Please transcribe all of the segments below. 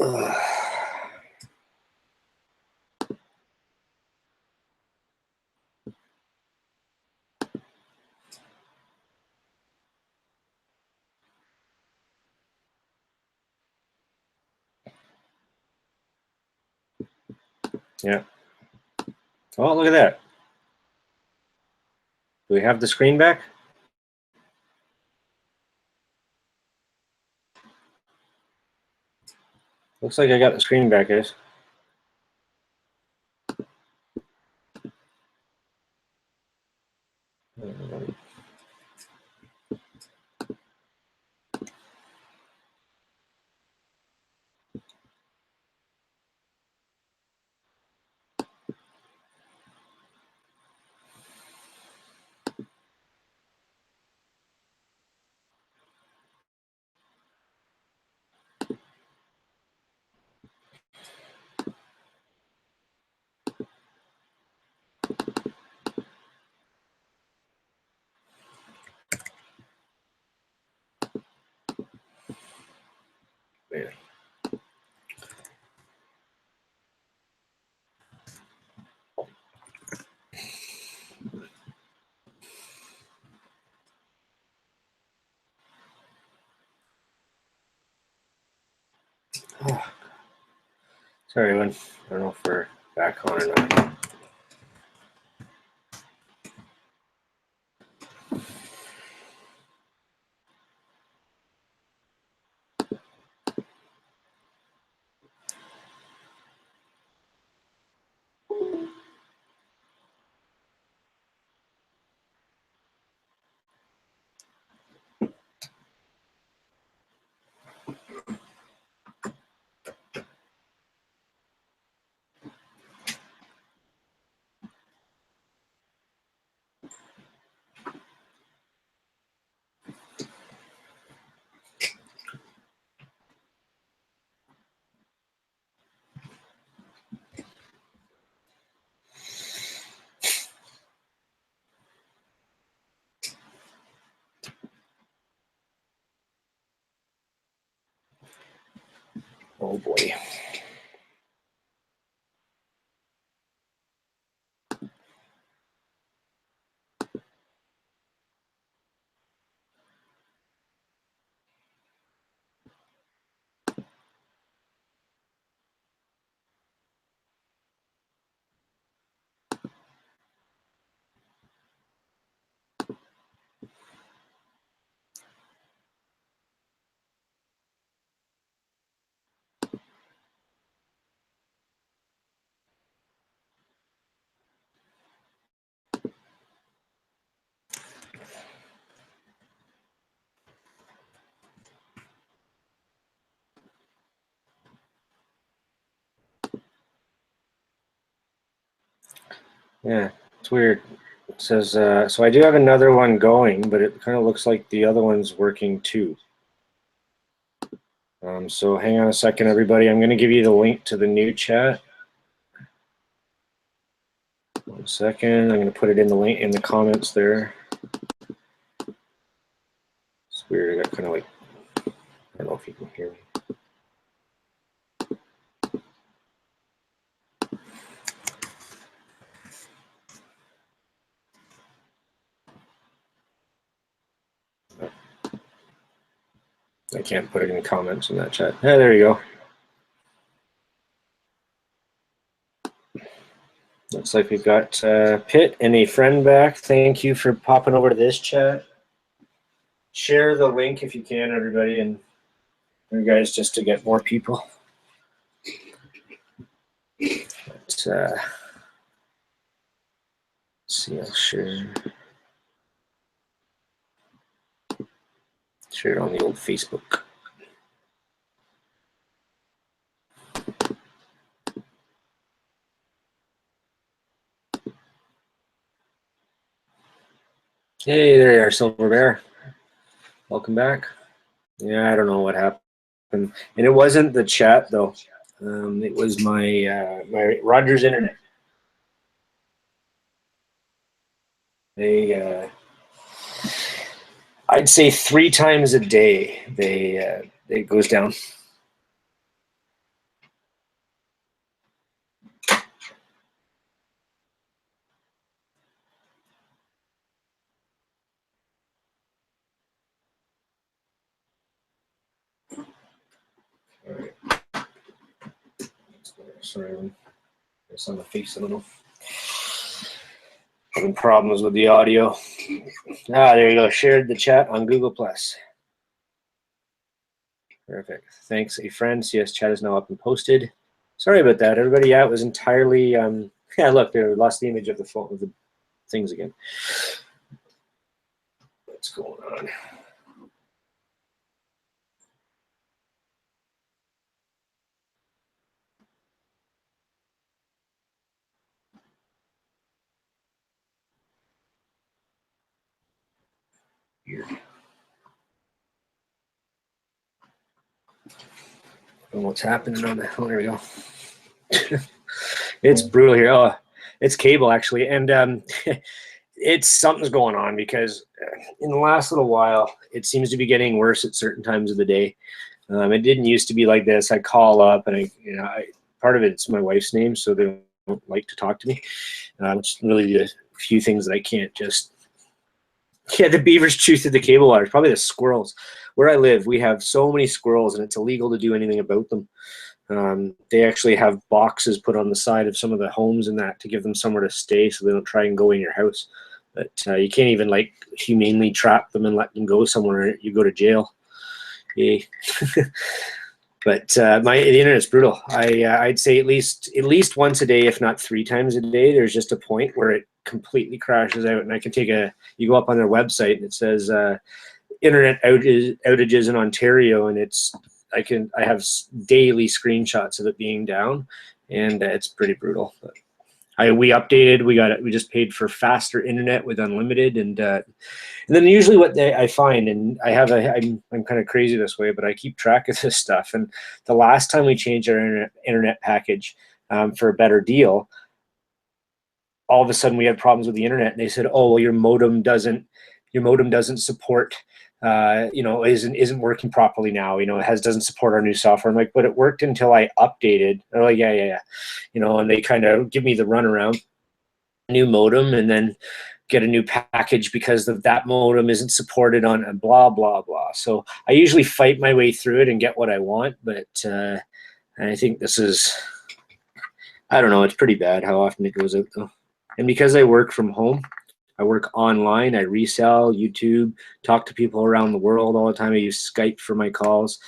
Yeah. Oh, look at that. Do we have the screen back? Looks like I got the screen back, guys. Man. Oh. Sorry, everyone. I don't know if we're back on or not. Oh boy. Yeah, it's weird. It says, so I do have another one going, but it kind of looks like the other one's working too. So hang on a second, everybody. I'm going to give you the link to the new chat. 1 second. I'm going to put it in the link in the comments there. It's weird. I got kind of like, I don't know if you can hear me. I can't put it in comments in that chat. Yeah, there you go. Looks like we've got Pitt and a friend back. Thank you for popping over to this chat. Share the link if you can, everybody, and you guys, just to get more people. But, let's see, I'll share it on the old Facebook. Hey, there you are, Silver Bear. Welcome back. Yeah, I don't know what happened, and it wasn't the chat though. It was my my Rogers internet. They, I'd say 3 times a day, it goes down. sorry, it's on the face a little. Having problems with the audio. There you go. Shared the chat on Google+. Perfect. Thanks, a friend. CS chat is now up and posted. Sorry about that, everybody. Yeah, it was entirely. Yeah, look, they lost the image of the phone of the things again. What's going on? Weird. And what's happening on the? Oh, there we go. It's brutal here. Oh, it's cable actually, and it's something's going on because in the last little while, it seems to be getting worse at certain times of the day. It didn't used to be like this. I call up and part of it's my wife's name, so they don't like to talk to me. It's really a few things that I can't just. Yeah, the beavers chew through the cable wires. Probably the squirrels. Where I live, we have so many squirrels, and it's illegal to do anything about them. They actually have boxes put on the side of some of the homes and that to give them somewhere to stay, so they don't try and go in your house. But you can't even like humanely trap them and let them go somewhere. You go to jail. Yeah. But the internet's brutal. I'd say at least once a day, if not 3 times a day, there's just a point where it completely crashes out. And I can take you go up on their website and it says internet outages in Ontario, and I have daily screenshots of it being down, and it's pretty brutal. But we updated. We just paid for faster internet with unlimited, and then usually what I find, and I'm kind of crazy this way, but I keep track of this stuff. And the last time we changed our internet package for a better deal, all of a sudden we had problems with the internet, and they said, "Oh, well, your modem doesn't support." Isn't working properly now. It doesn't support our new software. I'm like, but it worked until I updated. They're like, yeah. And they kind of give me the runaround, new modem, and then get a new package because that modem isn't supported on and blah, blah, blah. So I usually fight my way through it and get what I want. But I think this is, I don't know, it's pretty bad how often it goes out though. And because I work from home, I work online, I resell, YouTube, talk to people around the world all the time. I use Skype for my calls.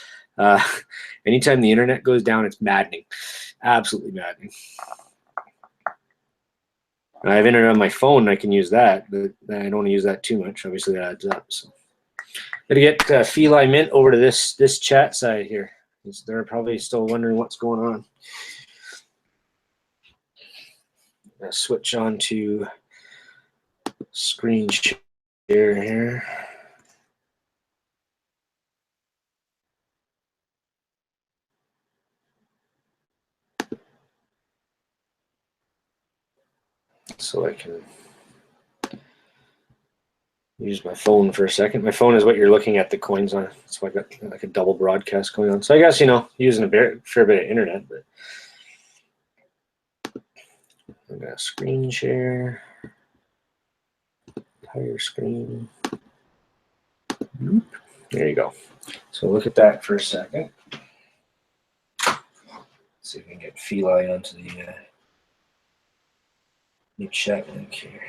Anytime the internet goes down, it's maddening. Absolutely maddening. I have internet on my phone, and I can use that, but I don't want to use that too much. Obviously, that adds up. So, gotta get Pheli Mint over to this chat side here. They're probably still wondering what's going on. Switch on to screen share here. So I can use my phone for a second. My phone is what you're looking at the coins on. So I got like a double broadcast going on. So I guess, using a fair bit of internet, but I'm gonna screen share. Entire screen. There you go. So look at that for a second. Let's see if we can get Pheli onto the new chat link here.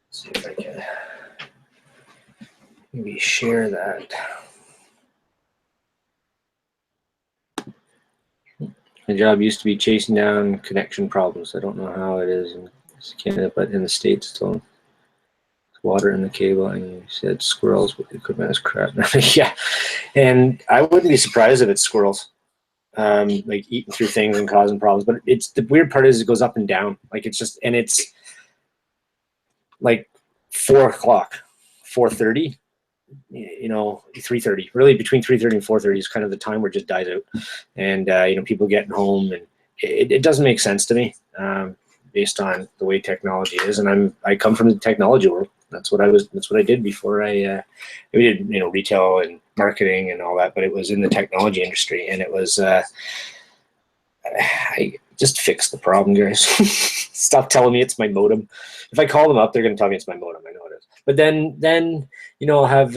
Let's see if I can maybe share that. My job used to be chasing down connection problems. I don't know how it is in Canada, but in the States it's all water in the cable, and you said squirrels, but the equipment is crap. Yeah, and I wouldn't be surprised if it's squirrels, like eating through things and causing problems. But the weird part is it goes up and down. Like it's like 4 o'clock, 4:30. 3:30, really between 3:30 and 4:30 is kind of the time where it just dies out, and people getting home, and it doesn't make sense to me based on the way technology is. And I come from the technology world. That's what I did before we did retail and marketing and all that, but it was in the technology industry, and it was Just fix the problem, guys. Stop telling me it's my modem. If I call them up, they're going to tell me it's my modem. I know it is. But then I'll have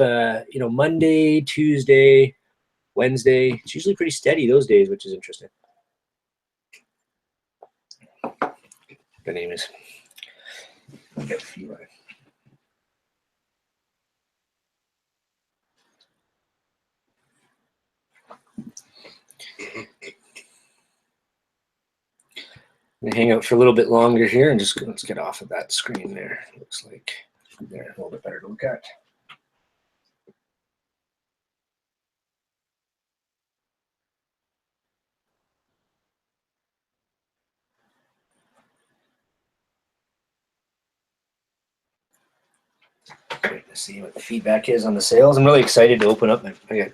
Monday, Tuesday, Wednesday. It's usually pretty steady those days, which is interesting. The name is. I'll get a few. I'm gonna hang out for a little bit longer here and just let's get off of that screen there. Looks like they're a little bit better to look at. Great to see what the feedback is on the sales. I'm really excited to open up. I got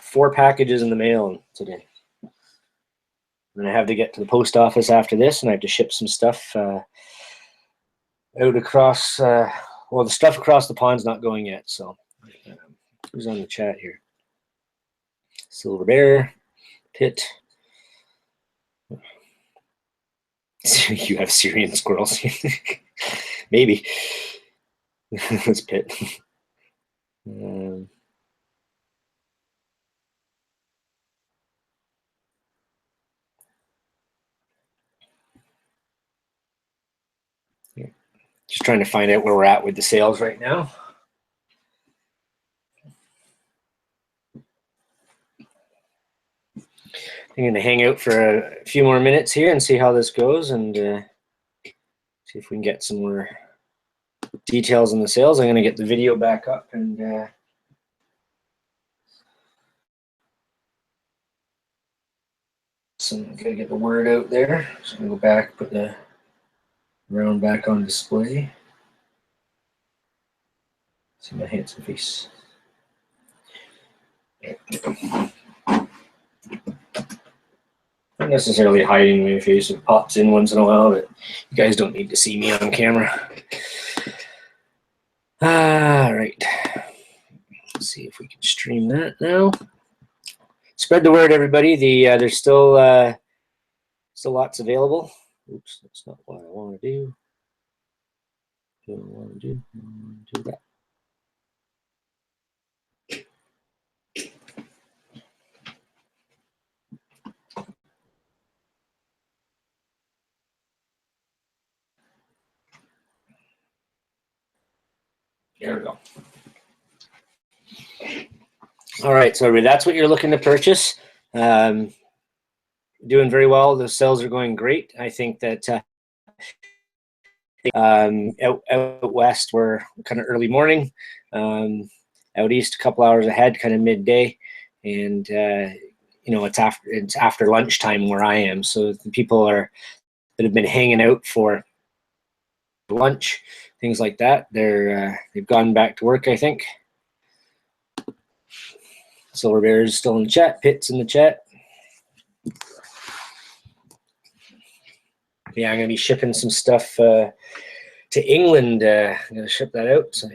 4 packages in the mail today. And I have to get to the post office after this, and I have to ship some stuff out across. Well, the stuff across the pond's not going yet. So, who's on the chat here? Silver Bear, Pit. You have Syrian squirrels. Maybe. That's Pit. Just trying to find out where we're at with the sales right now. I'm going to hang out for a few more minutes here and see how this goes, and see if we can get some more details on the sales. I'm going to get the video back up and I'm going to get the word out there. So I'm going to go back, put the round back on display. See my handsome face. Not necessarily hiding my face. It pops in once in a while, but you guys don't need to see me on camera. All right. Let's see if we can stream that now. Spread the word, everybody. There's still lots available. Oops, that's not what I want to do. Don't want to do that. There we go. All right, so that's what you're looking to purchase. Doing very well. The sales are going great. I think that out west we're kind of early morning. Out east a couple hours ahead, kind of midday, and it's after lunchtime where I am. So the people that have been hanging out for lunch, things like that, they've gone back to work, I think. Silver Bear is still in the chat. Pitt's in the chat. Yeah, I'm going to be shipping some stuff to England. I'm going to ship that out. So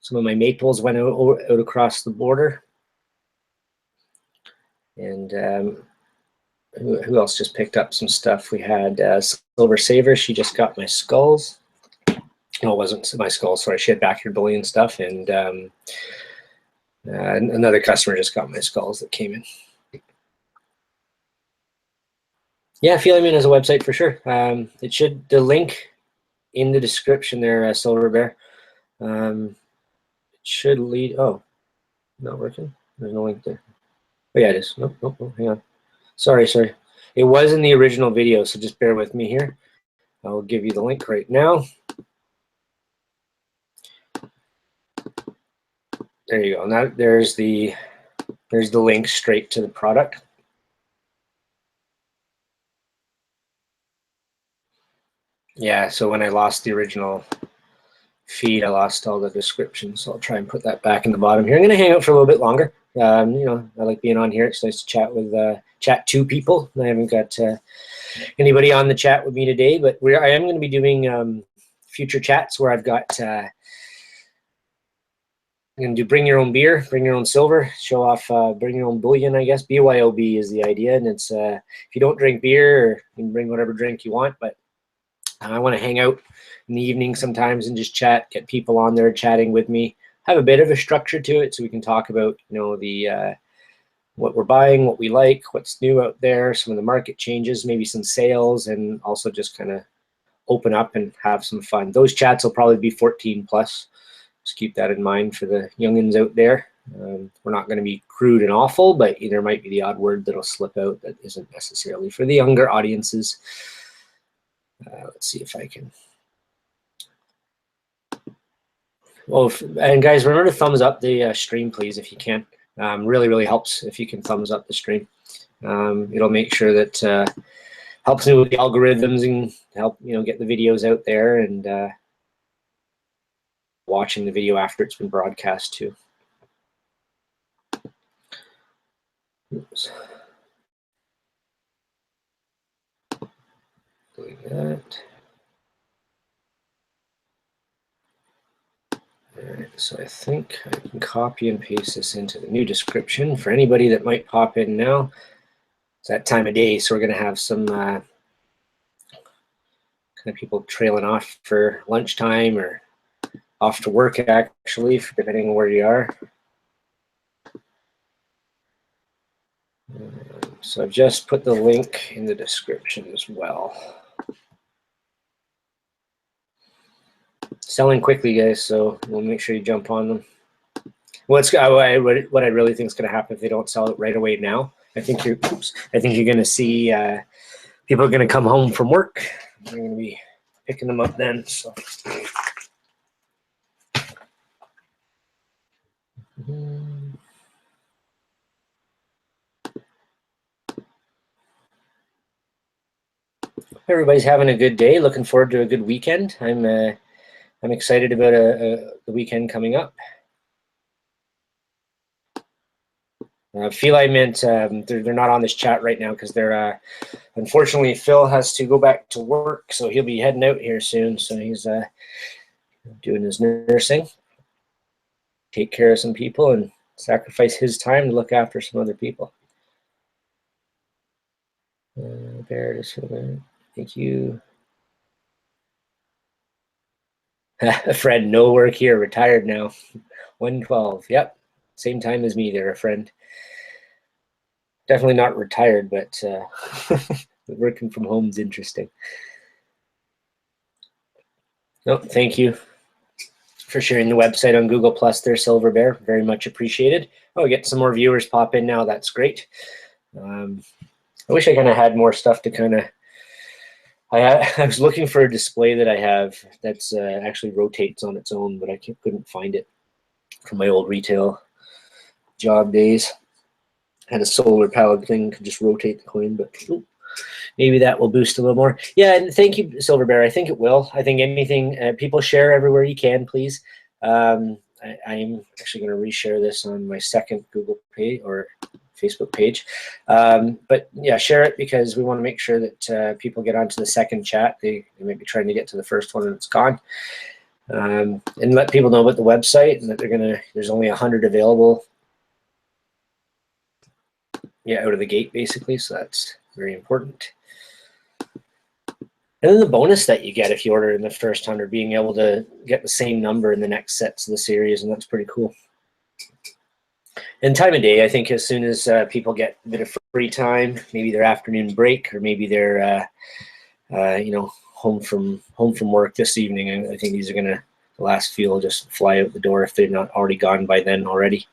some of my maples went out across the border. And who else just picked up some stuff? We had Silver Saver. She just got my skulls. No, it wasn't my skulls. Sorry, she had backyard bullion stuff. And another customer just got my skulls that came in. Yeah, Pheli has a website for sure. It should, the link in the description there, Silver Bear. It should lead, oh, not working. There's no link there. Oh yeah, it is. Nope, hang on. Sorry. It was in the original video, so just bear with me here. I'll give you the link right now. There you go. Now there's the link straight to the product. Yeah, so when I lost the original feed, I lost all the descriptions. So I'll try and put that back in the bottom here. I'm gonna hang out for a little bit longer. I like being on here. It's nice to chat to people. I haven't got anybody on the chat with me today, but I am going to be doing future chats where I've got going to do bring your own beer, bring your own silver, show off, bring your own bullion, I guess. BYOB is the idea. And it's, if you don't drink beer, you can bring whatever drink you want, but I want to hang out in the evening sometimes and just chat, get people on there chatting with me, have a bit of a structure to it so we can talk about, you know, the what we're buying, what we like, what's new out there, some of the market changes, maybe some sales, and also just kind of open up and have some fun. Those chats will probably be 14 plus. Just keep that in mind for the youngins out there. We're not going to be crude and awful, but there might be the odd word that'll slip out that isn't necessarily for the younger audiences. Let's see if I can. Oh, and guys, remember to thumbs up the stream, please, if you can. Really, really helps if you can thumbs up the stream. It'll make sure that helps me with the algorithms and help, you know, get the videos out there and watching the video after it's been broadcast too. Oops. Doing that. All right, so I think I can copy and paste this into the new description for anybody that might pop in now. It's that time of day, so we're going to have some kind of people trailing off for lunchtime or off to work, actually, depending on where you are. So I've just put the link in the description as well. Selling quickly, guys, so we'll make sure you jump on them. What I really think is going to happen if they don't sell it right away now, I think you're going to see people are going to come home from work. They're going to be picking them up then. So. Everybody's having a good day. Looking forward to a good weekend. I'm excited about the weekend coming up. Pheli meant they're not on this chat right now because they're unfortunately Phil has to go back to work, so he'll be heading out here soon. So he's doing his nursing, take care of some people, and sacrifice his time to look after some other people. There it is. Thank you. Fred, no work here, retired now. 112. Yep, same time as me there, a friend. Definitely not retired, but working from home is interesting. No, thank you for sharing the website on Google Plus there, Silver Bear. Very much appreciated. Oh, get some more viewers pop in now. That's great. I wish I kind of had more stuff to kind of. I was looking for a display that I have that's actually rotates on its own, but I couldn't find it from my old retail job days. Had a solar powered thing, could just rotate the coin, but maybe that will boost a little more. Yeah, and thank you, Silver Bear. I think it will. I think anything, people share everywhere you can, please. I'm actually going to reshare this on my second Google page or Facebook page. But yeah, share it because we want to make sure that people get onto the second chat. They might be trying to get to the first one and it's gone. And let people know about the website and that there's only 100 available. Yeah, out of the gate, basically, so that's very important. And then the bonus that you get if you order in the first 100, being able to get the same number in the next sets of the series, and that's pretty cool. And time of day, I think as soon as people get a bit of free time, maybe their afternoon break, or maybe they're you know, home from work this evening, I think these are the last few will just fly out the door if they're not already gone by then already.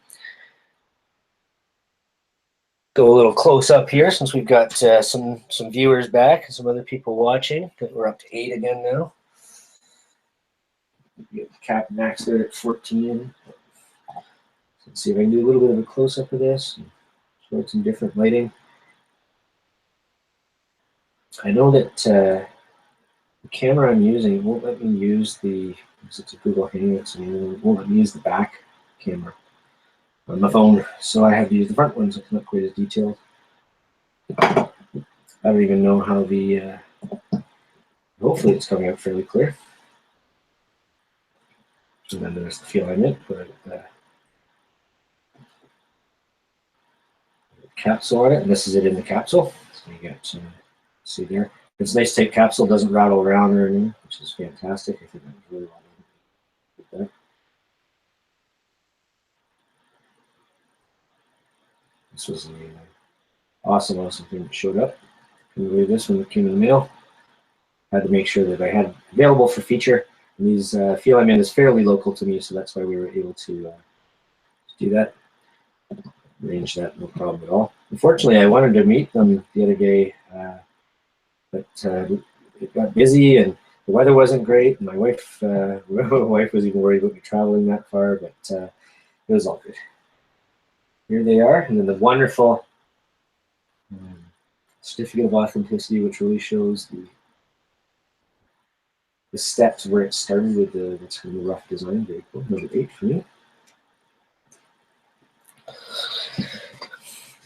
Go a little close up here since we've got some viewers back and some other people watching. We're up to 8 again now. Get the cap max there at 14. Let's see if I can do a little bit of a close up of this. Show some different lighting. I know that the camera I'm using won't let me use because it's a Google Hangout, so it won't let me use the back camera on my phone, so I have to use the front one, so it's not quite as detailed. I don't even know how the, hopefully it's coming out fairly clear. And then there's the feel I meant, but capsule on it, and this is it in the capsule. So you get see there. It's nice tight capsule, doesn't rattle around or anything, which is fantastic. I think that was really well done. This was an awesome thing that showed up. Couldn't believe this when it came in the mail. I had to make sure that I had available for feature. And these Pheli men is fairly local to me, so that's why we were able to do that. Arrange that, no problem at all. Unfortunately, I wanted to meet them the other day, but it got busy and the weather wasn't great. And my wife was even worried about me traveling that far, but it was all good. Here they are, and then the wonderful certificate of authenticity, which really shows the steps where it started with the kind of rough design. Very cool. Number 8 for me.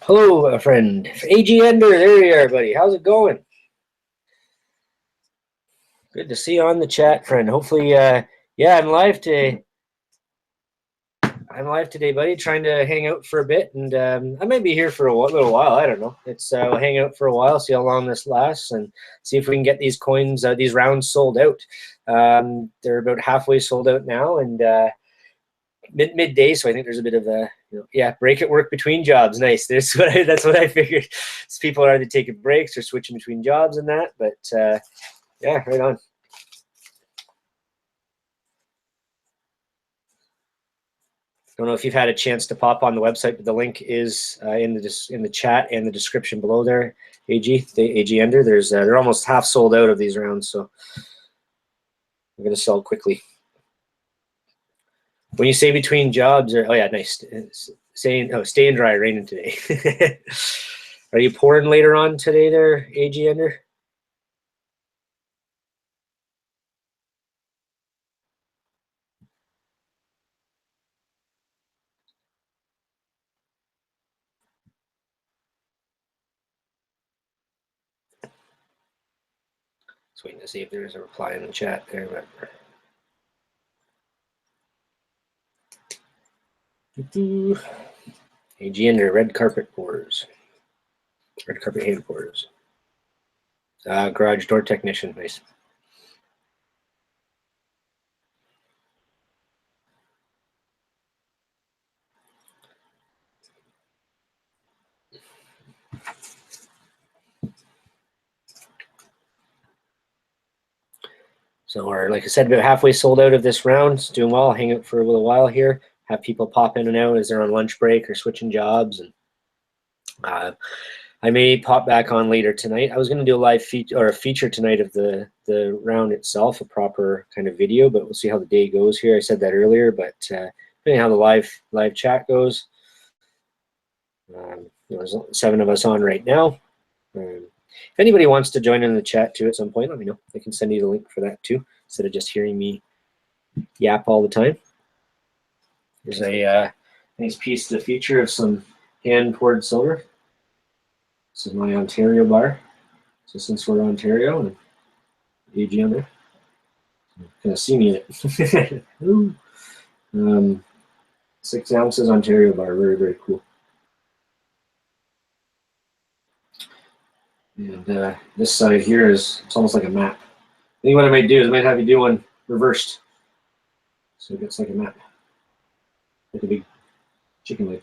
Hello, friend. AG Ender, there you are, buddy. How's it going? Good to see you on the chat, friend. Hopefully, yeah, I'm live today. Buddy. Trying to hang out for a bit, and I might be here for a little while. I don't know. It's we'll hang out for a while, see how long this lasts, and see if we can get these coins, these rounds sold out. They're about halfway sold out now, and midday, so I think there's a bit of a break at work between jobs. Nice. That's what I figured. So people are either taking breaks or switching between jobs and that, but yeah, right on. Don't know if you've had a chance to pop on the website, but the link is in the chat and the description below there. AG Ender. They're almost half sold out of these rounds, so I'm gonna sell quickly. When you say between jobs, oh yeah, nice. Staying dry, raining today. Are you pouring later on today there, AG Ender? Just waiting to see if there's a reply in the chat there. But AG Ender, red carpet pours. Red carpet hand pours. Garage door technician, nice. So we're, like I said, about halfway sold out of this round. It's doing well. I'll hang out for a little while here. Have people pop in and out as they're on lunch break or switching jobs. And I may pop back on later tonight. I was going to do a live feature or a feature tonight of the round itself, a proper kind of video, but we'll see how the day goes here. I said that earlier, but depending how the live chat goes, there's 7 of us on right now. If anybody wants to join in the chat too at some point, let me know. I can send you the link for that too, instead of just hearing me yap all the time. There's a nice piece to feature of some hand-poured silver. This is my Ontario bar. So since we're Ontario and AG on there, you kind of see me in it. 6 ounces Ontario bar, very, very cool. And this side here it's almost like a map. I think what I might do is I might have you do one reversed. So it gets like a map. Like a big chicken leg.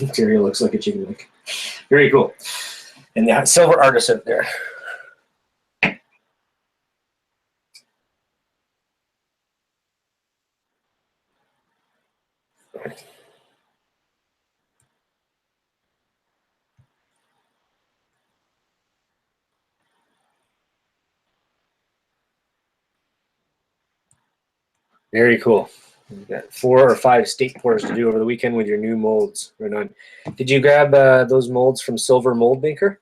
Ontario looks like a chicken leg. Very cool. And that silver artist out there. Very cool. You've got 4 or 5 state pours to do over the weekend with your new molds. Right on. Did you grab those molds from Silver Mold Maker?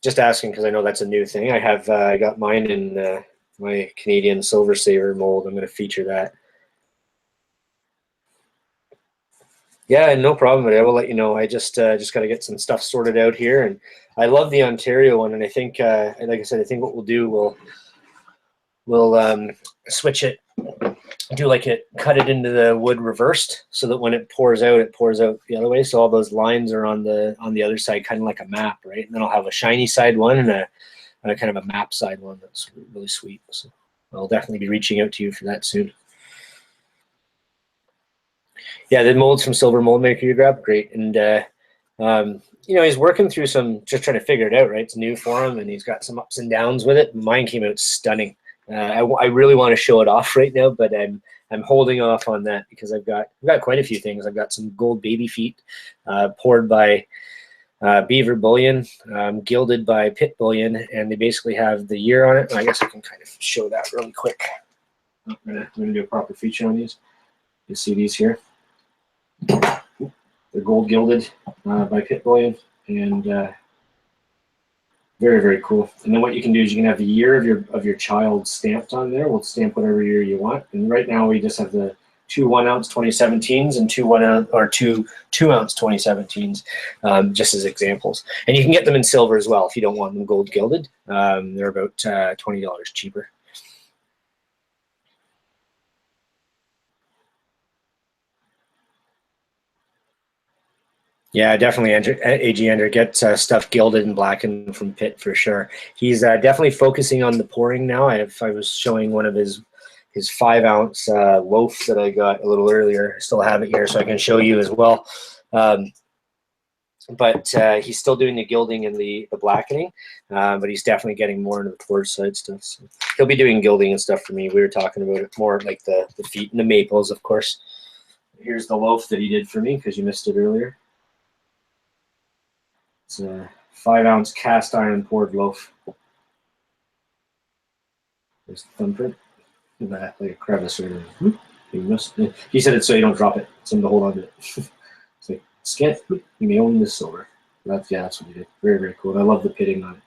Just asking because I know that's a new thing. I have I got mine in my Canadian Silver Saver mold. I'm going to feature that. Yeah, no problem. I will let you know. I just got to get some stuff sorted out here, and I love the Ontario one. And I think, like I said, I think what we'll do, we'll switch it do like cut it into the wood reversed, so that when it pours out the other way. So all those lines are on the other side, kind of like a map, right? And then I'll have a shiny side one and a kind of a map side one that's really sweet. So I'll definitely be reaching out to you for that soon. Yeah, the molds from Silver Mold Maker you grabbed, great. And you know, he's working through some, just trying to figure it out, right? It's new for him, and he's got some ups and downs with it. Mine came out stunning. I really want to show it off right now, but I'm holding off on that because I've got quite a few things. I've got some gold baby feet poured by Beaver Bullion, gilded by Pit Bullion, and they basically have the year on it. I guess I can kind of show that really quick. I'm gonna do a proper feature on these. You see these here? They're gold gilded by Pit Bullion, and very, very cool. And then what you can do is you can have the year of your child stamped on there. We'll stamp whatever year you want. And right now we just have the 2 1-ounce 2017s and 2 2-ounce 2017s, just as examples. And you can get them in silver as well if you don't want them gold gilded. They're about $20 cheaper. Yeah, definitely, AG Andrew, get stuff gilded and blackened from Pitt for sure. He's definitely focusing on the pouring now. I was showing one of his 5-ounce loaf that I got a little earlier. I still have it here, so I can show you as well. But he's still doing the gilding and the blackening, but he's definitely getting more into the pour side stuff. So he'll be doing gilding and stuff for me. We were talking about it more like the feet and the maples, of course. Here's the loaf that he did for me because you missed it earlier. It's a 5-ounce cast iron poured loaf. There's the thumbprint. Like a crevice or you missed it. He said it so you don't drop it. Something to hold on to it. It's like scan. You may own this silver. That's what he did. Very, very cool. I love the pitting on it.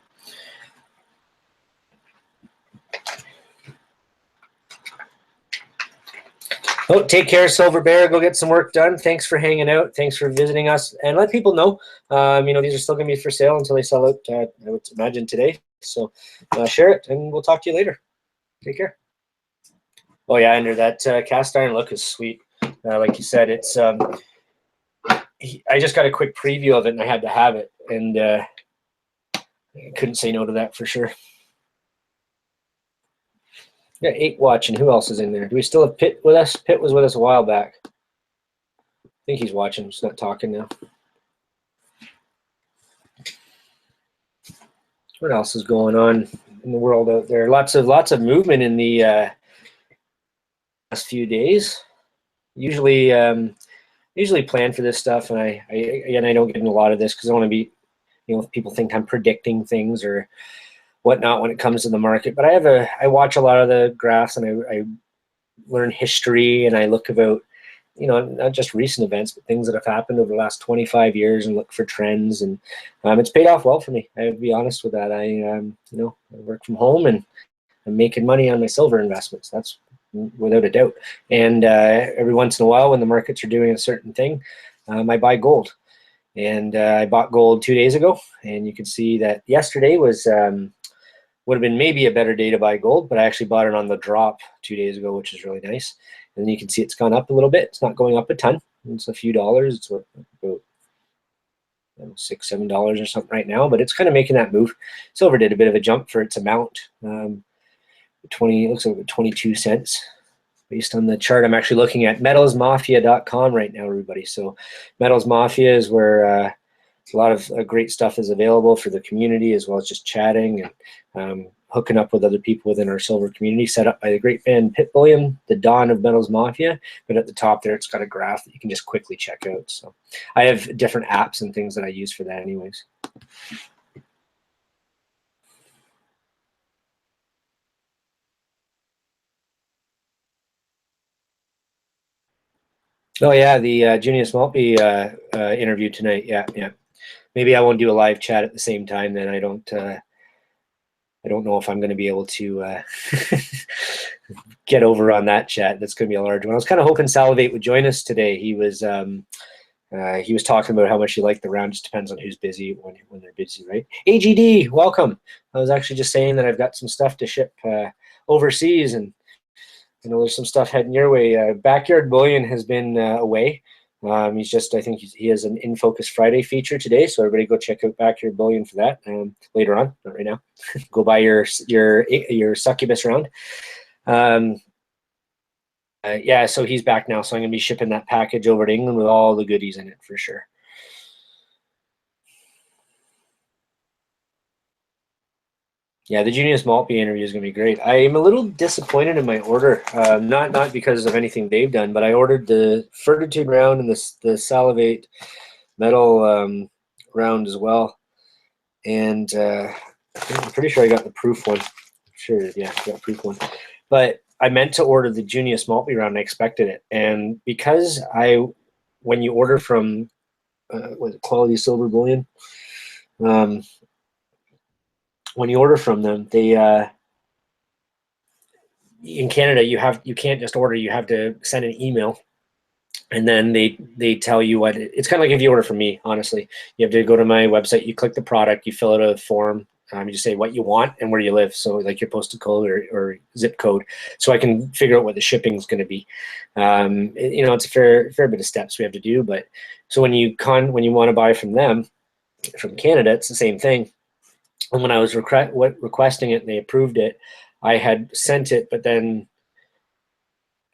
Oh, take care, Silver Bear. Go get some work done. Thanks for hanging out. Thanks for visiting us. And let people know, you know, these are still going to be for sale until they sell out, I would imagine, today. So share it, and we'll talk to you later. Take care. Oh, yeah, Andrew, that cast iron look is sweet. Like you said, it's I just got a quick preview of it, and I had to have it. And I couldn't say no to that for sure. Yeah, 8 watching. Who else is in there? Do we still have Pitt with us? Pitt was with us a while back. I think he's watching. He's not talking now. What else is going on in the world out there? Lots of movement in the last few days. Usually plan for this stuff, and I don't get into a lot of this because I want to be, you know, if people think I'm predicting things or whatnot when it comes to the market. But I watch a lot of the graphs, and I learn history, and I look about, you know, not just recent events, but things that have happened over the last 25 years and look for trends. And it's paid off well for me. I would be honest with that. You know, I work from home, and I'm making money on my silver investments. That's without a doubt. And every once in a while, when the markets are doing a certain thing, I buy gold. And I bought gold 2 days ago, and you can see that yesterday was would have been maybe a better day to buy gold, but I actually bought it on the drop 2 days ago, which is really nice. And you can see it's gone up a little bit. It's not going up a ton. It's a few dollars. It's about $6, $7 or something right now, but it's kind of making that move. Silver did a bit of a jump for its amount. Looks like 22 cents based on the chart. I'm actually looking at metalsmafia.com right now, everybody. So Metals Mafia is where a lot of great stuff is available for the community, as well as just chatting and hooking up with other people within our silver community, set up by the great man Pit Bullion, the Dawn of Metals Mafia. But at the top there, it's got a graph that you can just quickly check out. So I have different apps and things that I use for that anyways. Oh yeah, the Junius Maltby interview tonight. Yeah. Maybe I won't do a live chat at the same time. Then I don't know if I'm going to be able to get over on that chat. That's going to be a large one. I was kind of hoping Salivate would join us today. He was talking about how much he liked the round. Just depends on who's busy when they're busy, right? AGD, welcome. I was actually just saying that I've got some stuff to ship overseas, and I know there's some stuff heading your way. Backyard Bullion has been away. He's just, I think he has an In Focus Friday feature today, so everybody go check out Backyard Bullion for that later on, not right now. Go buy your Succubus round. Yeah, so he's back now, so I'm going to be shipping that package over to England with all the goodies in it for sure. Yeah, the Junius Maltby interview is going to be great. I am a little disappointed in my order, not because of anything they've done, but I ordered the Fortitude round and the Salivate metal round as well. And I'm pretty sure I got the proof one. Sure, yeah, I got the proof one. But I meant to order the Junius Maltby round. I expected it. And because when you order from, was it Quality Silver Bullion? When you order from them, they in Canada you can't just order. You have to send an email, and then they tell you what it's kind of like if you order from me. Honestly, you have to go to my website. You click the product. You fill out a form. You just say what you want and where you live. So like your postal code or zip code, so I can figure out what the shipping is going to be. It's a fair bit of steps we have to do. But so when you want to buy from them, from Canada, it's the same thing. And when I was requesting it and they approved it, I had sent it, but then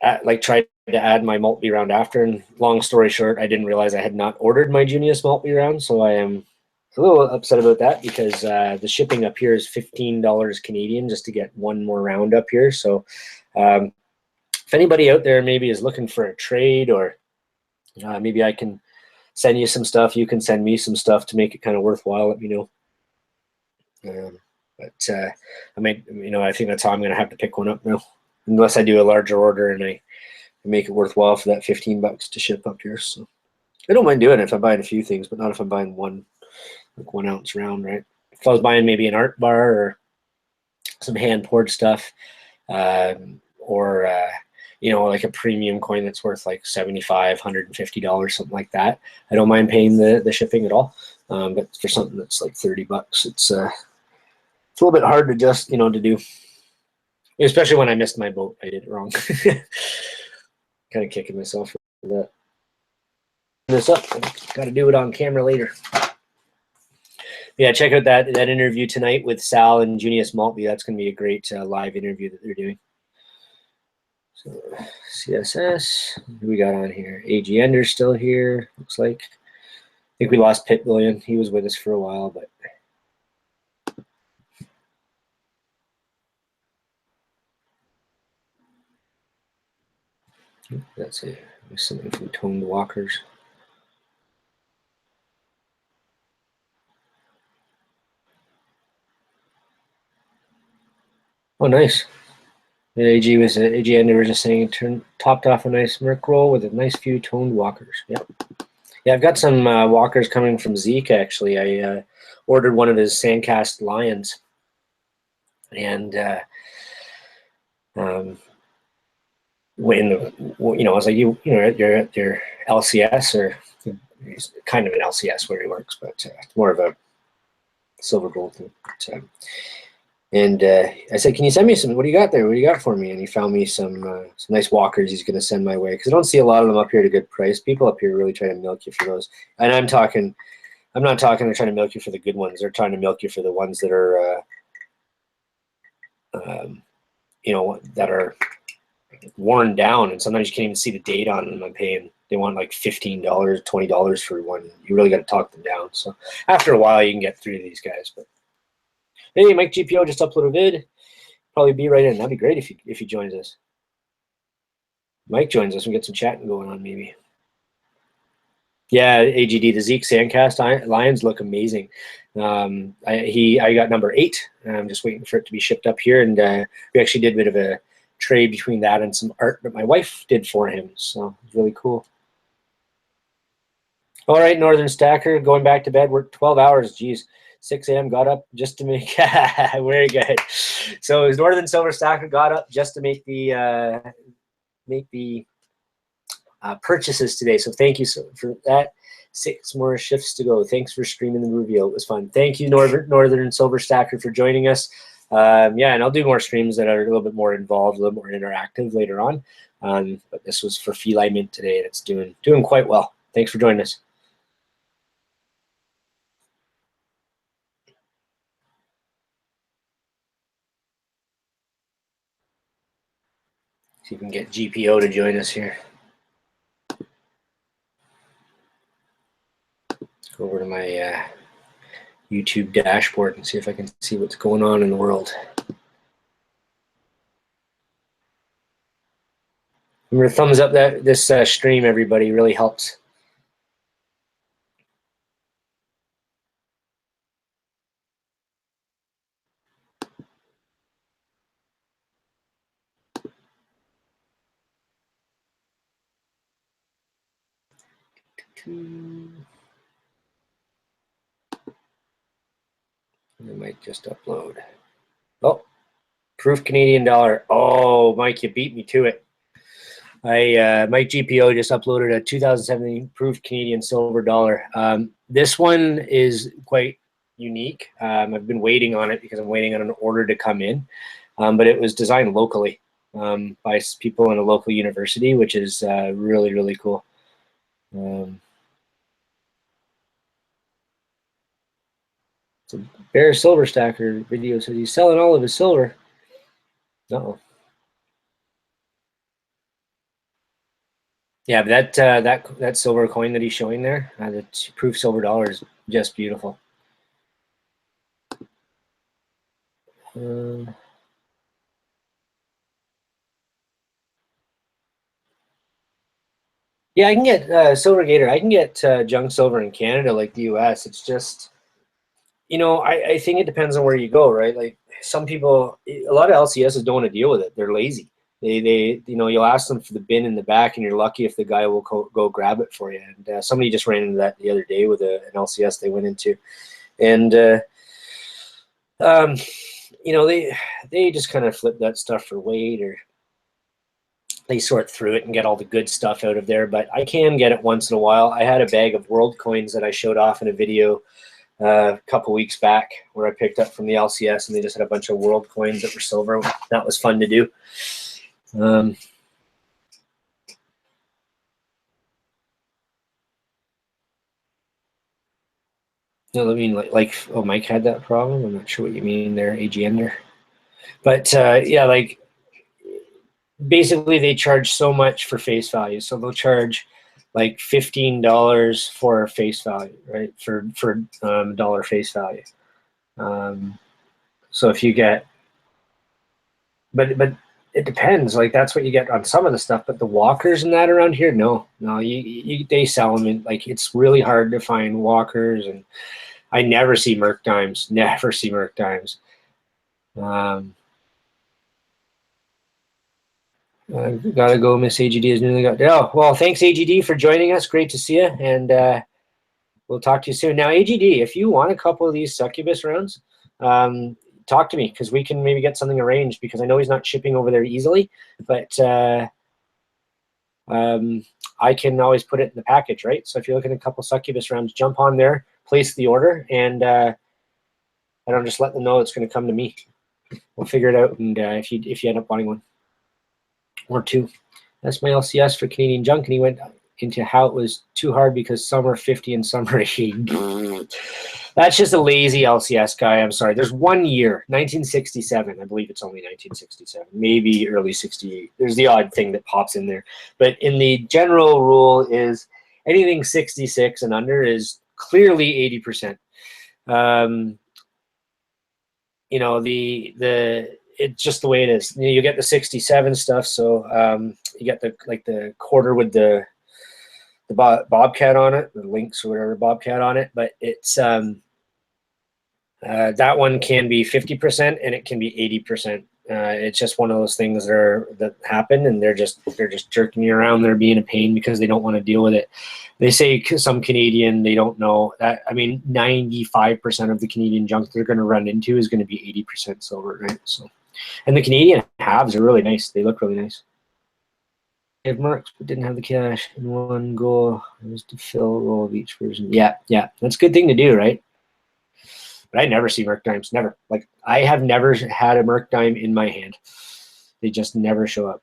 tried to add my Maltby round after. And long story short, I didn't realize I had not ordered my Junius Maltby round, so I am a little upset about that because the shipping up here is $15 Canadian just to get one more round up here. So if anybody out there maybe is looking for a trade, or maybe I can send you some stuff, you can send me some stuff to make it kind of worthwhile, let me know. I think that's how I'm going to have to pick one up now, unless I do a larger order and I make it worthwhile for that $15 to ship up here. So I don't mind doing it if I'm buying a few things, but not if I'm buying one ounce round, right? If I was buying maybe an art bar or some hand poured stuff, or like a premium coin that's worth like $75, $150, something like that, I don't mind paying the shipping at all. But for something that's like $30, it's a little bit hard to just to do, especially when I missed my boat. I did it wrong. Kind of kicking myself for that. This up, got to do it on camera later. Yeah, check out that interview tonight with Sal and Junius Maltby. That's going to be a great live interview that they're doing. So CSS, who we got on here? AG Ender's still here, looks like. I think we lost Pit Bullion. He was with us for a while, but that's it. There's something from Toned Walkers. Oh, nice. AG Ender was just saying, topped off a nice Merc roll with a nice few Toned Walkers. Yep. Yeah, I've got some walkers coming from Zeke, actually. I ordered one of his Sandcast Lions. And I was like, you're at your LCS, or kind of an LCS where he works, but more of a silver gold thing. But, and I said, can you send me some? What do you got there? What do you got for me? And he found me some nice walkers he's going to send my way, because I don't see a lot of them up here at a good price. People up here really try to milk you for those. And I'm not talking they're trying to milk you for the good ones. They're trying to milk you for the ones that are, that are worn down, and sometimes you can't even see the date on them. They want like $15, $20 for one. You really got to talk them down. So after a while, you can get through to these guys. But hey, Mike GPO just uploaded a vid. Probably be right in. That'd be great if he joins us. Mike joins us and get some chatting going on, maybe. Yeah, AGD, the Zeke Sandcast Lions look amazing. I got number 8. I'm just waiting for it to be shipped up here, and we actually did a bit of a trade between that and some art that my wife did for him. So it's really cool. All right, Northern Stacker, going back to bed. Worked 12 hours. Geez, 6 a.m. got up just to make. Very good. So his Northern Silver Stacker got up just to make the purchases today. So thank you for that. 6 more shifts to go. Thanks for streaming the reveal. It was fun. Thank you, Northern Silver Stacker, for joining us. Yeah, and I'll do more streams that are a little bit more involved, a little more interactive later on. But this was for Pheli Mint today, and it's doing quite well. Thanks for joining us. See if we can get GPO to join us here. Let's go over to my YouTube dashboard and see if I can see what's going on in the world. Remember, thumbs up this stream, everybody, really helps. It might just upload. Oh, proof Canadian dollar. Oh, Mike, you beat me to it. Mike GPO just uploaded a 2017 proof Canadian silver dollar. This one is quite unique. I've been waiting on it because I'm waiting on an order to come in, but it was designed locally by people in a local university, which is really, really cool. So Bear Silver Stacker video says he's selling all of his silver. Uh-oh. Yeah, but that silver coin that he's showing there, the proof silver dollar is just beautiful. Yeah, I can get Silver Gator. I can get junk silver in Canada like the US. It's just, I think it depends on where you go, right? Like some people, a lot of LCSs don't want to deal with it. They're lazy. You'll ask them for the bin in the back, and you're lucky if the guy will go grab it for you. And somebody just ran into that the other day with an LCS they went into, and they just kind of flip that stuff for weight, or they sort through it and get all the good stuff out of there. But I can get it once in a while. I had a bag of world coins that I showed off in a video a couple weeks back where I picked up from the LCS, and they just had a bunch of world coins that were silver. That was fun to do. I mean, oh, Mike had that problem. I'm not sure what you mean there, AGN there. But yeah, like basically they charge so much for face value. So they'll charge like $15 for face value, right? For dollar face value. So if you get, but it depends. Like that's what you get on some of the stuff, but the walkers and that around here, no, they sell them in, like, it's really hard to find walkers, and I never see Merc dimes. Never see Merc dimes. Gotta go. Miss AGD is newly got. Oh, well, thanks AGD for joining us. Great to see you, and we'll talk to you soon. Now, AGD, if you want a couple of these Succubus rounds, talk to me, because we can maybe get something arranged, because I know he's not shipping over there easily, but I can always put it in the package, right? So if you're looking at a couple Succubus rounds, jump on there, place the order, and I don't just let them know it's going to come to me. We'll figure it out, and if you end up wanting one or two. That's my LCS for Canadian junk, and he went into how it was too hard because some are 50 and some are 80. That's just a lazy LCS guy. I'm sorry. There's 1 year, 1967. I believe it's only 1967, maybe early 68. There's the odd thing that pops in there. But in the general rule is anything 66 and under is clearly 80%. It's just the way it is. You get the 67 stuff, so you get the quarter with the bobcat on it, the Lynx or whatever bobcat on it, but it's that one can be 50% and it can be 80%. It's just one of those things that happen, and they're just jerking you around. They're being a pain because they don't want to deal with it. They say some Canadian, they don't know that. I mean, 95% of the Canadian junk they're going to run into is going to be 80% silver, right? So, and the Canadian halves are really nice. They look really nice. I have marks, but didn't have the cash in one go. It was to fill a roll of each version. Yeah, that's a good thing to do, right? But I never see Merc dimes, never. Like, I have never had a Merc dime in my hand. They just never show up.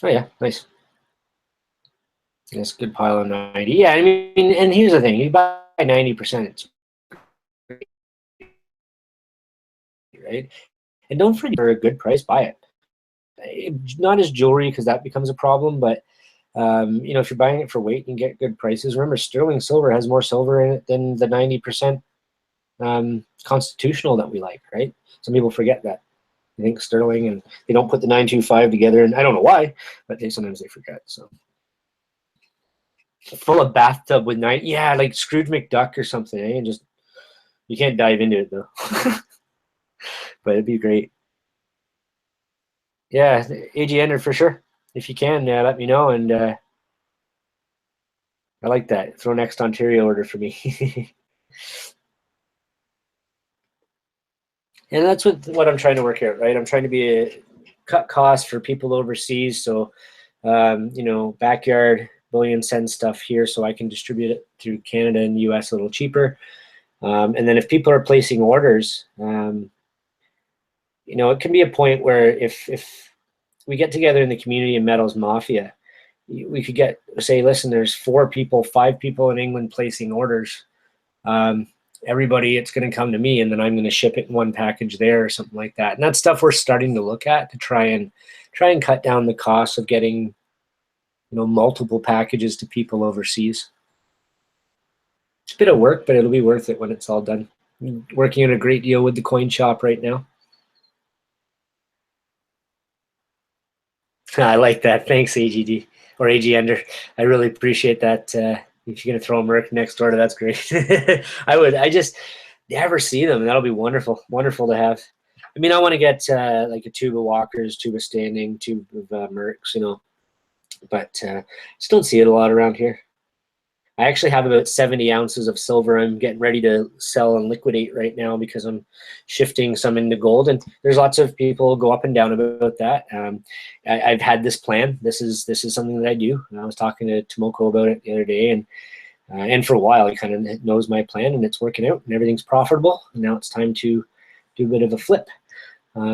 Oh yeah, nice. That's a good pile of 90. Yeah, I mean, and here's the thing: you buy 90%, it's right. And don't forget, for a good price, buy it. Not as jewelry, because that becomes a problem, but you know, if you're buying it for weight and get good prices, remember sterling silver has more silver in it than the 90% constitutional that we like, right? Some people forget that. They think sterling, and they don't put the 925 together, and I don't know why, but sometimes they forget. So full of bathtub with yeah, like Scrooge McDuck or something, eh? And just, you can't dive into it though. But it'd be great. Yeah, AG Ender for sure. If you can, let me know, and I like that. Throw next Ontario order for me. And that's what I'm trying to work out, right? I'm trying to cut costs for people overseas. So, you know, backyard bullion send stuff here so I can distribute it through Canada and the US a little cheaper. And then if people are placing orders, you know, it can be a point where if we get together in the community and metals mafia, we could say, listen, there's 4 people, 5 people in England placing orders. Everybody, it's going to come to me, and then I'm going to ship it in one package there or something like that. And that's stuff we're starting to look at to try and cut down the cost of getting, you know, multiple packages to people overseas. It's a bit of work, but it'll be worth it when it's all done. I'm working on a great deal with the coin shop right now. I like that. Thanks, AGD or AG Ender. I really appreciate that. If you're going to throw a Merc next door, that's great. I just never see them. That'll be wonderful. Wonderful to have. I mean, I want to get like a tube of Walkers, tube of Standing, tube of Mercs, you know, but just don't see it a lot around here. I actually have about 70 ounces of silver I'm getting ready to sell and liquidate right now because I'm shifting some into gold. And there's lots of people go up and down about that. I've had this plan. This is something that I do. And I was talking to Tomoko about it the other day, and for a while he kind of knows my plan, and it's working out, and everything's profitable. And now it's time to do a bit of a flip.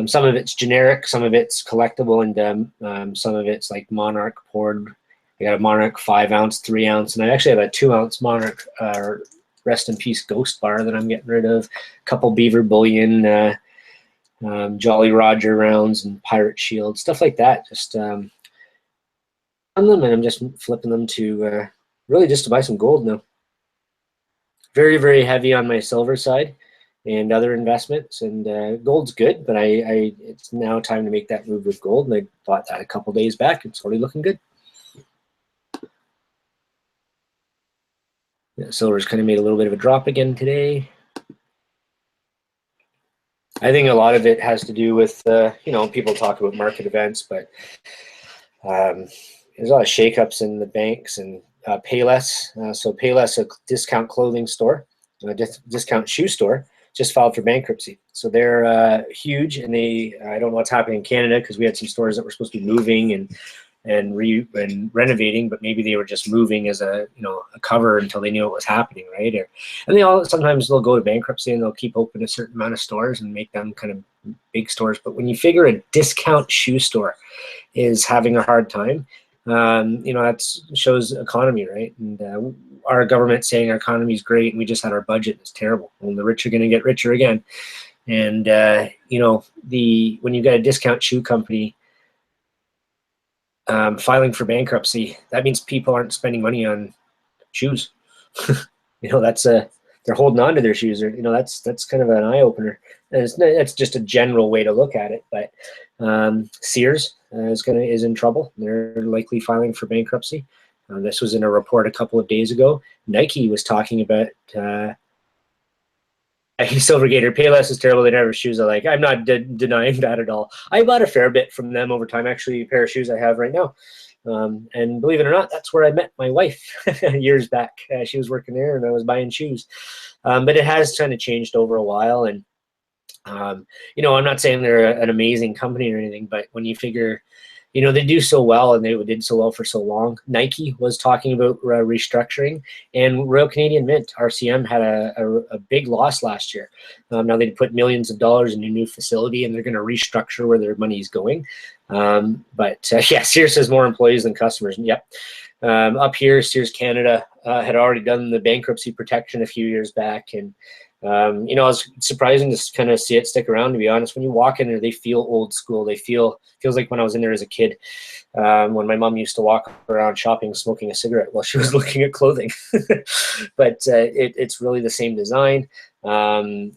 Some of it's generic, some of it's collectible, and some of it's like Monarch poured. I got a Monarch 5 ounce, 3 ounce, and I actually have a 2 ounce Monarch Rest in Peace Ghost Bar that I'm getting rid of. A couple Beaver Bullion, Jolly Roger rounds, and Pirate Shield, stuff like that. Just on them, and I'm just flipping them to really just to buy some gold now. Very, very heavy on my silver side and other investments, and gold's good, but it's now time to make that move with gold, and I bought that a couple days back. It's already looking good. Yeah, silver's kind of made a little bit of a drop again today. I think a lot of it has to do with, you know, people talk about market events, but there's a lot of shakeups in the banks and Payless. So Payless, a discount clothing store, a discount shoe store, just filed for bankruptcy. So they're huge, and I don't know what's happening in Canada because we had some stores that were supposed to be moving and renovating, but maybe they were just moving as a cover until they knew what was happening, right? And sometimes they'll go to bankruptcy and they'll keep open a certain amount of stores and make them kind of big stores. But when you figure a discount shoe store is having a hard time, that shows economy, right? And our government saying our economy is great and we just had our budget, it's terrible. Well, the rich are going to get richer again. And when you got a discount shoe company filing for bankruptcy, that means people aren't spending money on shoes. They're holding on to their shoes, or that's kind of an eye opener. And that's just a general way to look at it. But Sears is in trouble. They're likely filing for bankruptcy. This was in a report a couple of days ago. Nike was talking about Silvergator. Payless is terrible. They never have shoes I like. I'm not denying that at all. I bought a fair bit from them over time. Actually, a pair of shoes I have right now. And believe it or not, that's where I met my wife years back. She was working there and I was buying shoes. But it has kind of changed over a while. And, I'm not saying they're an amazing company or anything, but when you figure you know, they do so well and they did so well for so long. Nike was talking about restructuring, and Royal Canadian Mint, RCM, had a big loss last year. Now they put millions of dollars in a new facility, and they're going to restructure where their money is going. Yeah, Sears has more employees than customers. Yep. Up here, Sears Canada had already done the bankruptcy protection a few years back, and you know, it's surprising to kind of see it stick around, to be honest. When you walk in there, they feel old school. Feels like when I was in there as a kid, when my mom used to walk around shopping, smoking a cigarette while she was looking at clothing. But it's really the same design, and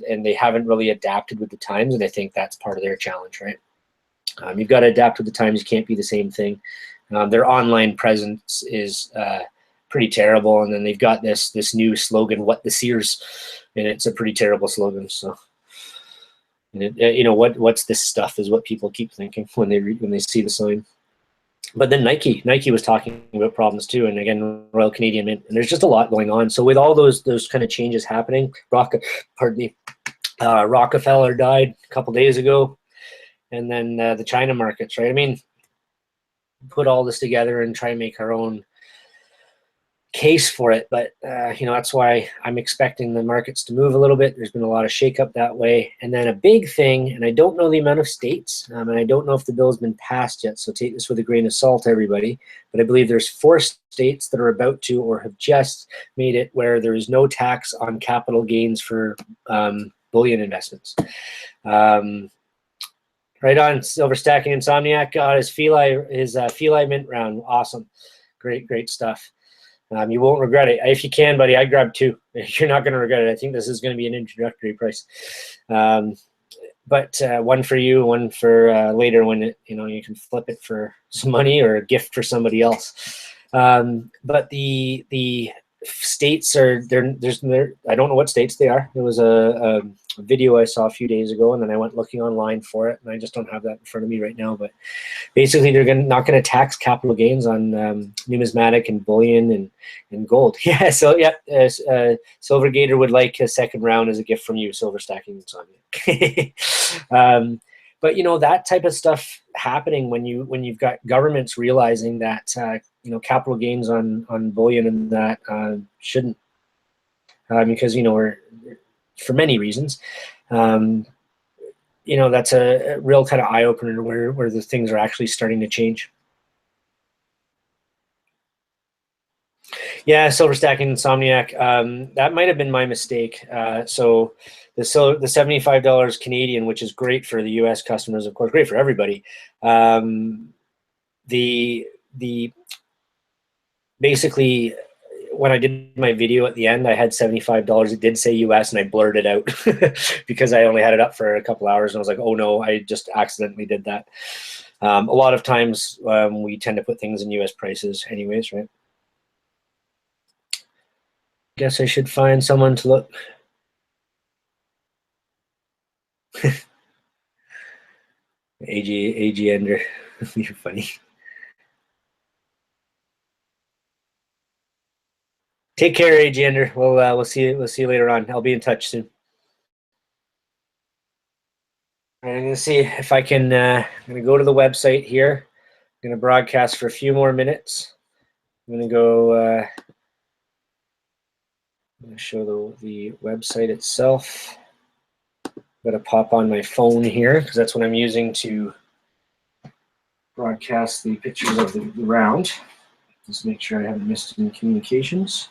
they haven't really adapted with the times, and I think that's part of their challenge, right? You've got to adapt with the times. You can't be the same thing. Their online presence is pretty terrible, and then they've got this new slogan, "What the Sears," and it's a pretty terrible slogan. So, you know, what's this stuff is what people keep thinking when they see the sign. But then Nike was talking about problems too, and again, Royal Canadian Mint, and there's just a lot going on. So with all those kind of changes happening, Rockefeller died a couple days ago, and then the China markets, right? I mean, put all this together and try and make our own case for it, but you know, that's why I'm expecting the markets to move a little bit. There's been a lot of shakeup that way, and then a big thing, and I don't know the amount of states, and I don't know if the bill has been passed yet, so take this with a grain of salt, everybody, but I believe there's 4 states that are about to or have just made it where there is no tax on capital gains for bullion investments. Right on, Silver Stacking Insomniac got his Pheli mint round. Awesome, great stuff. You won't regret it. If you can, buddy, I'd grab 2. You're not going to regret it. I think this is going to be an introductory price. But one for you, one for later when you can flip it for some money or a gift for somebody else. But the states are there. I don't know what states they are. There was a video I saw a few days ago, and then I went looking online for it, and I just don't have that in front of me right now. But basically, they're not going to tax capital gains on numismatic and bullion and gold. Yeah, so yeah, Silver Gator would like a second round as a gift from you, Silver Stacking Insomnia. But you know, that type of stuff happening when you've got governments realizing that you know, capital gains on bullion and that shouldn't, because you know, we're, for many reasons, you know, that's a real kind of eye opener where the things are actually starting to change. Yeah, Silver Stacking Insomniac. That might have been my mistake. So the $75 Canadian, which is great for the U.S. customers, of course, great for everybody. Basically, when I did my video at the end, I had $75. It did say US, and I blurred it out because I only had it up for a couple hours, and I was like, oh no, I just accidentally did that. A lot of times we tend to put things in US prices anyways, right? Guess I should find someone to look. AG Ender, you're funny. Take care, AG Ender. We'll see you later on. I'll be in touch soon. I'm gonna see if I can. I'm gonna go to the website here. I'm gonna broadcast for a few more minutes. I'm gonna go. I'm gonna show the website itself. I'm gonna pop on my phone here because that's what I'm using to broadcast the pictures of the round. Just make sure I haven't missed any communications.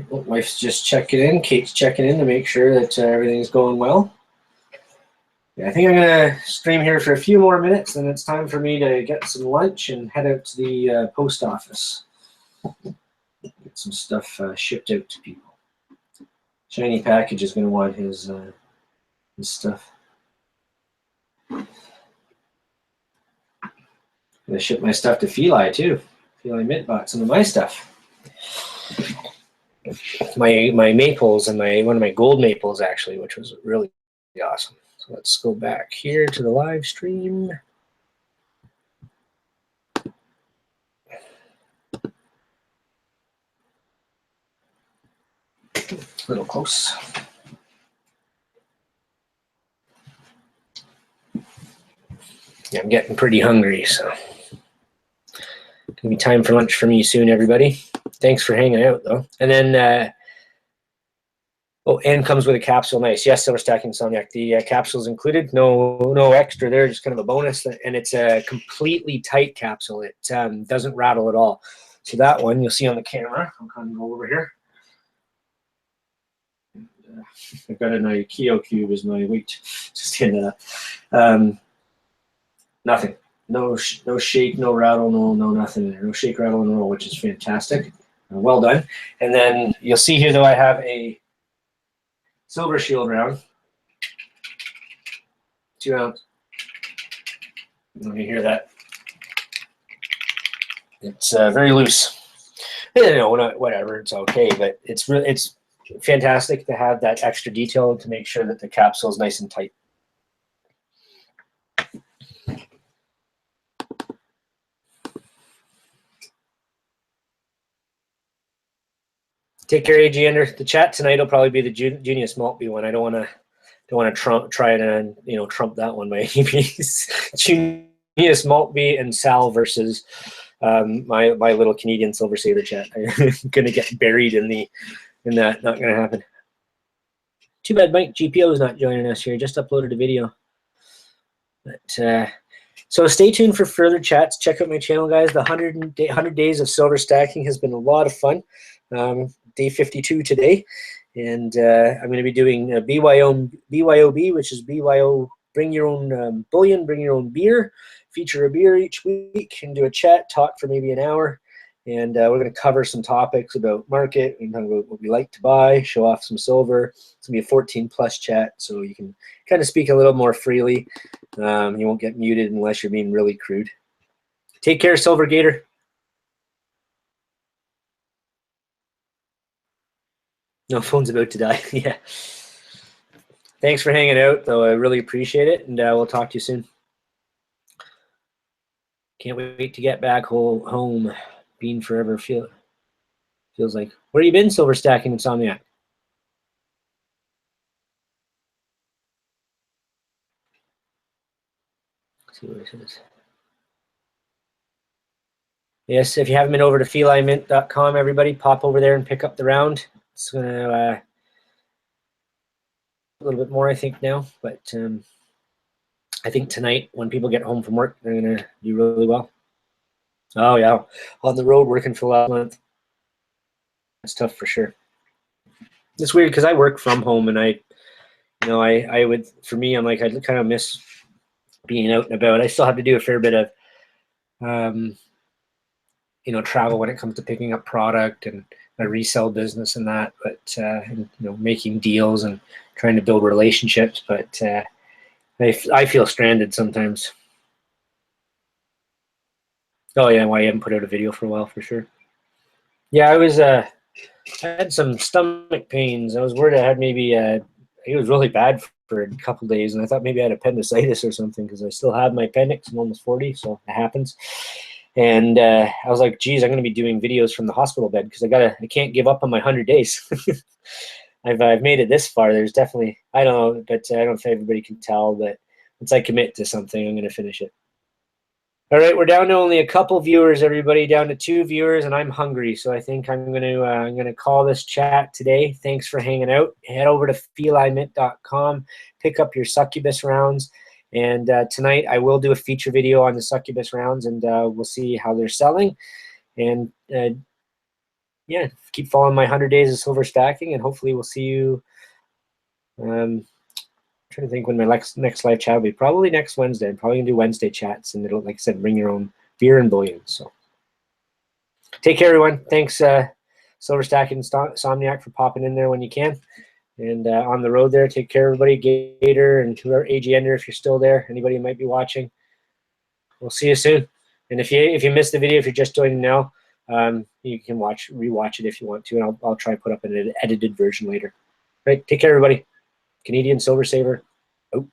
Wife's just checking in. Kate's checking in to make sure that everything's going well. Yeah, I think I'm going to stream here for a few more minutes, and it's time for me to get some lunch and head out to the post office. Get some stuff shipped out to people. Shiny Package is going to want his stuff. gonna ship my stuff to Pheli too. Pheli Mint bought some of my stuff. My maples and one of my gold maples actually, which was really awesome. So let's go back here to the live stream. A little close. Yeah, I'm getting pretty hungry, so gonna be time for lunch for me soon, everybody. Thanks for hanging out, though. And then, oh, and comes with a capsule. Nice. Yes, Silver Stacking Insomniac. The capsule's included. No extra there, just kind of a bonus. And it's a completely tight capsule. It doesn't rattle at all. So that one you'll see on the camera. I'll kind of go over here. I've got an IKEA cube as my weight. Just in nothing. No shake, no rattle, no nothing there. No shake, rattle, and roll, which is fantastic. Well done. And then you'll see here, though, I have a silver shield round. 2 ounce. Let me hear that. It's very loose. Whatever, it's okay, but it's fantastic to have that extra detail to make sure that the capsule is nice and tight. Take care, AG Ender. The chat tonight will probably be the Junius Maltby one. I don't want to try and trump that one by any means. Junius Maltby and Sal versus my little Canadian Silver Saber chat. I'm gonna get buried in that. Not gonna happen. Too bad Mike GPO is not joining us here. Just uploaded a video. But so stay tuned for further chats. Check out my channel, guys. The 100 days of silver stacking has been a lot of fun. Day 52 today, and I'm going to be doing BYOB, which is BYO, bring your own bullion, bring your own beer, feature a beer each week, and do a chat, talk for maybe an hour, and we're going to cover some topics about market, and talk about what we like to buy, show off some silver. It's going to be a 14+ chat, so you can kind of speak a little more freely. You won't get muted unless you're being really crude. Take care, Silver Gator. No, phone's about to die. Yeah. Thanks for hanging out, though. I really appreciate it, and we'll talk to you soon. Can't wait to get back home. Been forever. Feels like. Where you been, Silver Stacking Insomniac? Let's see what it says. Yes, if you haven't been over to felimint.com, everybody, pop over there and pick up the round. It's going to a little bit more, I think, now. But I think tonight, when people get home from work, they're going to do really well. Oh, yeah. On the road working for last month. That's tough for sure. It's weird because I work from home, and I would, for me, I'm like, I kind of miss being out and about. I still have to do a fair bit of, travel when it comes to picking up product and my resale business and that, but making deals and trying to build relationships. But I feel stranded sometimes. Oh yeah, well, I haven't put out a video for a while for sure. Yeah, I had some stomach pains. I was worried I had maybe it was really bad for a couple days, and I thought maybe I had appendicitis or something because I still have my appendix. I'm almost 40, so it happens. And I was like, geez, I'm going to be doing videos from the hospital bed because I can't give up on my 100 days. I've made it this far. There's definitely, I don't know, but I don't know if everybody can tell, but once I commit to something, I'm going to finish it. All right, we're down to only a couple viewers, everybody, down to 2 viewers, and I'm hungry, so I think I'm going to call this chat today. Thanks for hanging out. Head over to felimint.com, pick up your Succubus rounds. And tonight I will do a feature video on the Succubus rounds, and we'll see how they're selling. And yeah, keep following my 100 days of silver stacking, and hopefully we'll see you. I'm trying to think when my next live chat will be. Probably next Wednesday. I'm probably gonna do Wednesday chats, and it'll, like I said, bring your own beer and bullion. So take care, everyone. Thanks, Silver Stacking Insomniac, for popping in there when you can. And on the road there, take care, everybody. Gator and whoever, AG Ender, if you're still there, anybody who might be watching. We'll see you soon. And if you missed the video, if you're just joining now, you can rewatch it if you want to, and I'll try and put up an edited version later. Right, take care, everybody. Canadian Silver Saver. Oh.